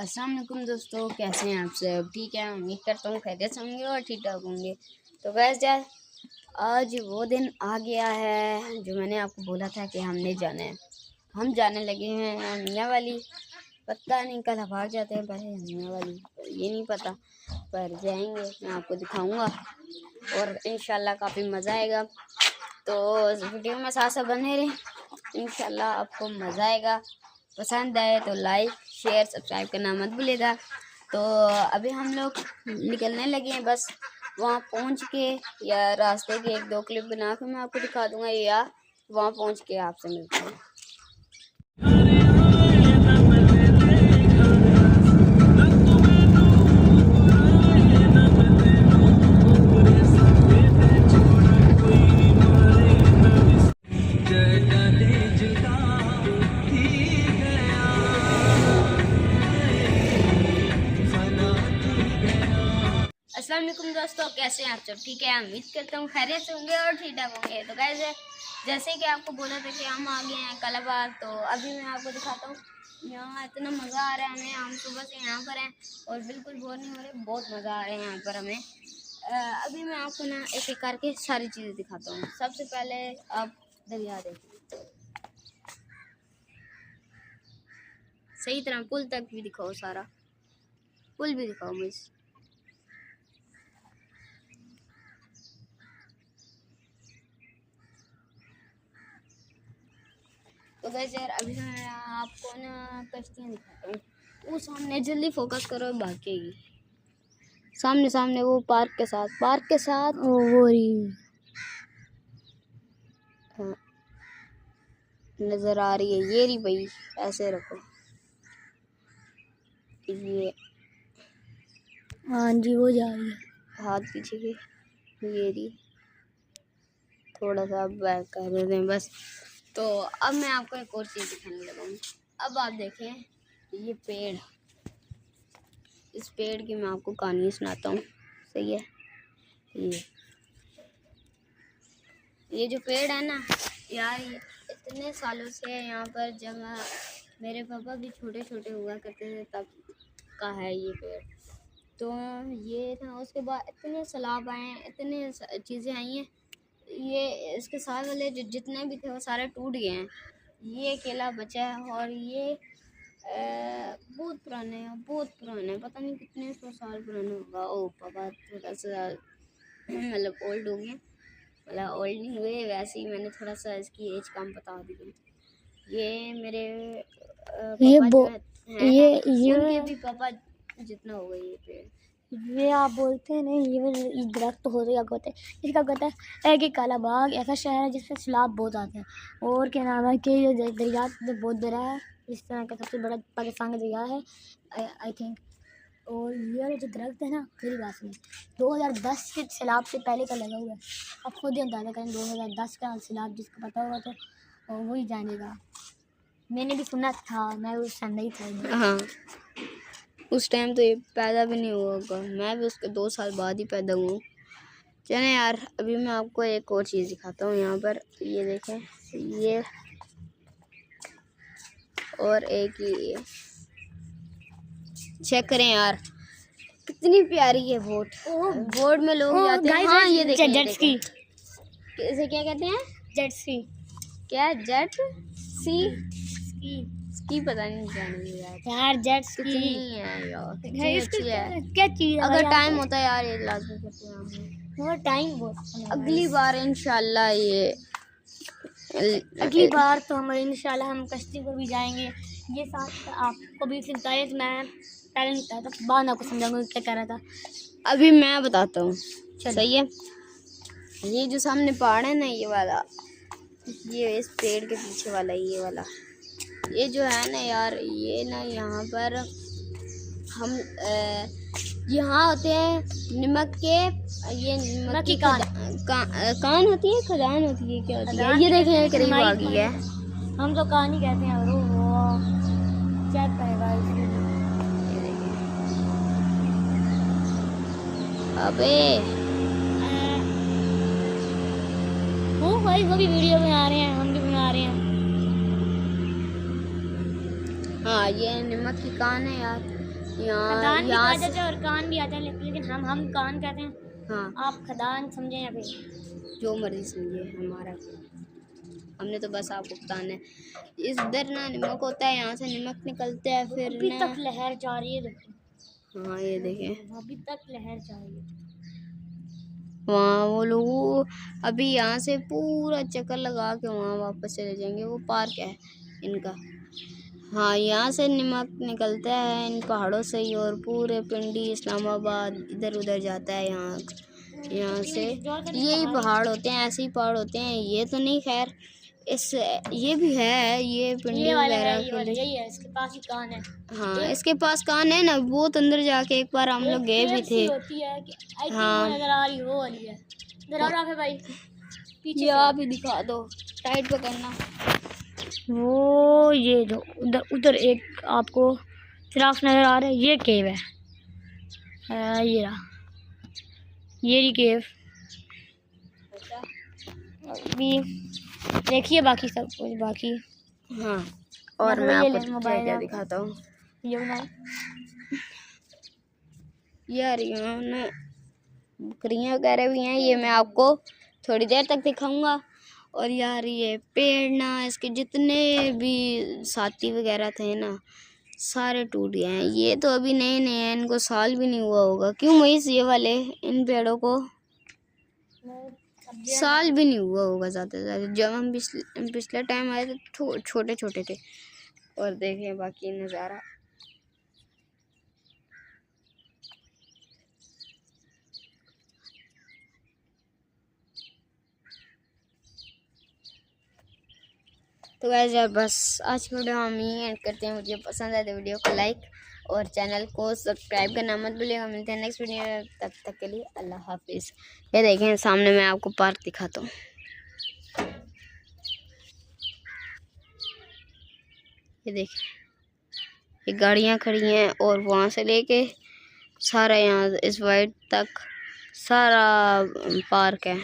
अस्सलाम वालेकुम दोस्तों, कैसे हैं आप सब? ठीक है, उम्मीद करता हूँ खैरियत से होंगे और ठीक ठाक होंगे। तो वैसे यार आज वो दिन आ गया है जो मैंने आपको बोला था कि हमने जाना है। हम जाने लगे हैं मियाँ वाली। पता नहीं कल भाग जाते हैं पहले मियाँ वाली, ये नहीं पता, पर जाएंगे। मैं आपको दिखाऊंगा और इंशाल्लाह काफ़ी मज़ा आएगा। तो इस वीडियो में साथ साथ बने रहें, इंशाल्लाह आपको मज़ा आएगा। पसंद आए तो लाइक शेयर सब्सक्राइब करना मत भूलिएगा। तो अभी हम लोग निकलने लगे हैं, बस वहाँ पहुँच के या रास्ते के एक दो क्लिप बना के मैं आपको दिखा दूँगा, या वहाँ पहुँच के आपसे मिलते हैं। अस्सलाम वालेकुम दोस्तों, कैसे हैं आप सब? ठीक है, उम्मीद करता हूँ खैरियत से होंगे और ठीक ठाक होंगे। तो गाइस जैसे कि आपको बोला था कि हम आ गए हैं कलाबाग, तो अभी मैं आपको दिखाता हूँ। यहाँ इतना मज़ा आ रहा है हमें, हम सुबह से यहाँ पर हैं और बिल्कुल बोर नहीं हो रहे, बहुत मज़ा आ रहा है यहाँ पर हमें। अभी मैं आपको ना एक एक करके सारी चीज़ें दिखाता हूँ। सबसे पहले आप दरिया देखिए, सही तरह पुल तक भी दिखाओ, सारा पुल भी दिखाओ मुझे। तो वैसे यार अभी मैं आपको ना कश्तियाँ दिखाता हूँ। वो सामने जल्दी फोकस करो, भागेगी सामने सामने, वो पार्क के साथ वो रही, हाँ, नज़र आ रही है, ये रही भाई, ऐसे रखो ये, हाँ जी वो जा रही है, हाथ पीछे के, ये रही, थोड़ा सा बैक कर देते हैं बस। तो अब मैं आपको एक और चीज़ दिखाने लगा हूँ। अब आप देखें ये पेड़, इस पेड़ की मैं आपको कहानी सुनाता हूँ, सही है। ये जो पेड़ है ना यार, ये इतने सालों से यहाँ पर, जब मेरे पापा भी छोटे छोटे हुआ करते थे तब का है ये पेड़। तो ये था, उसके बाद इतने सैलाब आए हैं, इतने चीज़ें आई हैं, ये इसके साथ वाले जितने भी थे वो सारे टूट गए हैं। ये अकेला बचा है और ये बहुत पुराने हैं, बहुत पुराने, पता नहीं कितने 100 साल पुराना होगा। ओ पापा थोड़ा सा मतलब ओल्ड हो गए, मतलब ओल्ड नहीं हुए, वैसे ही मैंने थोड़ा सा इसकी एज कम बता दी। ये मेरे पापा जो है ये उनके भी पापा जितना होगा ये पेड़। ये आप बोलते हैं नहीं, ये दरख्त होते क्या कहते हैं, इसका कहता है कि कलाबाग ऐसा शहर है जिसमें सैलाब बहुत आते हैं, और क्या नाम है कि ये दरिया बहुत बड़ा है, इस तरह का सबसे बड़ा पाकिस्तान का दरिया है आई थिंक। और ये जो दरख्त है ना, मेरी बात सुनिए, 2010 के सैलाब से पहले का लगा हुआ है। अब खुद ही अंदाज़ा करें 2010 का सैलाब, जिसको पता होगा तो वही जानेगा। मैंने भी सुना था, मैं उस टाइम नहीं था। हाँ, उस टाइम तो ये पैदा भी नहीं हुआ होगा, मैं भी उसके 2 साल बाद ही पैदा हुआ हूँ। चलें यार, अभी मैं आपको एक और चीज़ दिखाता हूँ। यहाँ पर ये देखें, ये और एक ये चेक करें यार, कितनी प्यारी है बोट। बोट में लोग जाते हैं। हाँ ये देखिए, जेट स्की, इसे क्या कहते हैं? जेट स्की, क्या जेट सी स्की पता नहीं जाने यार जेट स्की कितनी है यार, कितनी अच्छी है। क्या चीज़ है? अगर टाइम होता है यार ये लाजमी करते हैं हम। वो टाइम बहुत, अगली बार इंशाल्लाह ये अगली बार तो हम इंशाल्लाह हम कश्ती पर भी जाएंगे। ये साथ आपको भी सिखाया, मैं पहले नहीं था, तो बाद में आपको समझाऊंगा क्या कह रहा था। अभी मैं बताता हूँ, सही है। ये जो सामने पहाड़ है ना, ये वाला, ये इस पेड़ के पीछे वाला, ये वाला, ये जो है ना यार, ये ना यहाँ पर हम यहाँ होते हैं नमक के, ये नमक की कान होती है, खदान होती है, क्या होती है? ये देखें करीब आ गई है। हम तो कहानी कहते हैं, चेक करेगा अबे वो भाई, वो भी वीडियो बना रहे हैं, हम भी बना रहे हैं। हाँ, ये नमक की कान है यार। यहाँ खदान भी यहाँ कहा जाता है और कान भी आता है, लेकिन हम कान कहते हैं, हाँ, आप खदान समझें या फिर जो मर्जी समझिए हमारा, हमने तो बस आपको बताना है। इस उधर ना नमक होता है, यहाँ से नमक निकलता है, फिर अभी ना तक लहर जा रही है। देखो हाँ ये देखें, अभी तक लहर जा रही है। वहाँ वो लोग अभी यहाँ से पूरा चक्कर लगा के वहाँ वापस चले जाएंगे, वो पार्क है इनका। हाँ, यहाँ से नमक निकलता है इन पहाड़ों से ही, और पूरे पिंडी इस्लामाबाद इधर उधर जाता है। यहाँ से यही पहाड़ होते हैं, ऐसे ही पहाड़ होते हैं। ये तो नहीं, खैर इस ये भी है, ये पिंडी ये वाला वगैरह है, ये के वाला लिए। यही है, इसके पास ही कान है। हाँ, इसके पास कान है ना, बहुत अंदर जाके एक बार हम लोग गए भी थे। होती है कि आई थिंक हाँ। वो नजर आ रही, वो वाली है। जरा राफे भाई पीछे ये से। आप ही दिखा दो, टाइट पकड़ना। वो ये जो उधर उधर एक आपको सिराफ नजर आ रहा है, ये केव है। ये रहा, ये रही केव। अभी देखिए बाकी सब कुछ बाकी। हाँ, और मैं ये आपको ले मोबाइल क्या आप। दिखाता हूँ ये बनाए यार, यहाँ ना बकरियाँ वगैरह भी हैं, ये मैं आपको थोड़ी देर तक दिखाऊंगा। और यार ये पेड़ ना, इसके जितने भी साथी वगैरह थे ना, सारे टूट गए हैं। ये तो अभी नए नए हैं, इनको साल भी नहीं हुआ होगा। क्यों महेश, ये वाले इन पेड़ों को साल भी नहीं हुआ होगा ज़्यादा से ज़्यादा। जब हम पिछले टाइम आए तो छोटे छोटे थे। और देखें बाकी नज़ारा, तो गाइस यार बस आज की वीडियो हम यहीं एंड करते हैं। वीडियो पसंद आए तो वीडियो को लाइक और चैनल को सब्सक्राइब करना मत भूलिएगा। मिलते हैं नेक्स्ट वीडियो में, तब तक के लिए अल्लाह हाफिज़। ये देखें सामने मैं आपको पार्क दिखाता हूँ। ये देखें, ये गाड़ियाँ खड़ी हैं और वहाँ से लेके सारा यहाँ इस वाइड तक सारा पार्क है।